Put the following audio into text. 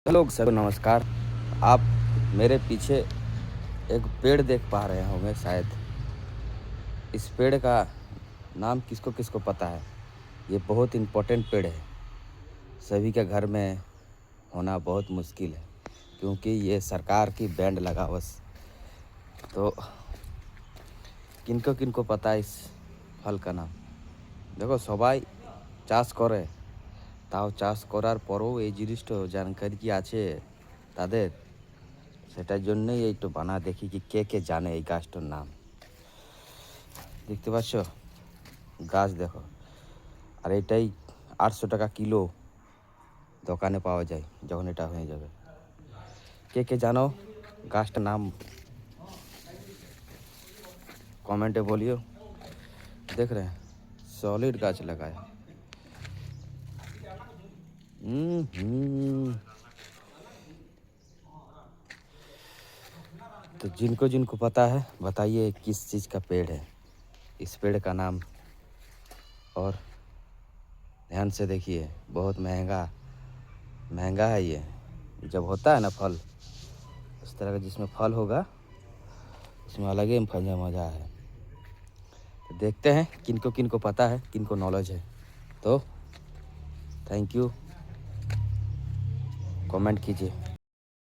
Hello sir, नमस्कार। आप मेरे पीछे एक पेड़ देख पा रहे होंगे शायद। इस पेड़ का नाम किसको किसको पता है? ये बहुत इम्पोर्टेंट पेड़ है। सभी के घर में होना बहुत मुश्किल है, क्योंकि ये सरकार की बैंड लगा बस। तो किनको किनको पता है इस फल का नाम? দেখো সবাই চাষ করে, তাও চাষ করার পরেও এই জিনিসটা জানকারি কি আছে তাদের? সেটার জন্যই একটু বানা দেখি কি কে কে জানে এই গাছটার নাম। দেখতে পাচ্ছ, গাছ দেখো। আর এটাই 800 টাকা কিলো দোকানে পাওয়া যায় যখন এটা হয়ে যাবে। কে কে জানো গাছটার নাম कमेंटे बोलियो। देख रहे हैं, सॉलिड गाछ लगा है। हम्म। तो जिनको जिनको पता है बताइए किस चीज़ का पेड़ है, इस पेड़ का नाम। और ध्यान से देखिए, बहुत महंगा महंगा है ये। जब होता है ना फल, इस तरह का जिसमें फल होगा, इसमें अलग ही मज़ा है। तो देखते हैं किनको किनको पता है, किनको नॉलेज है। तो थैंक यू, कमेंट कीजिए।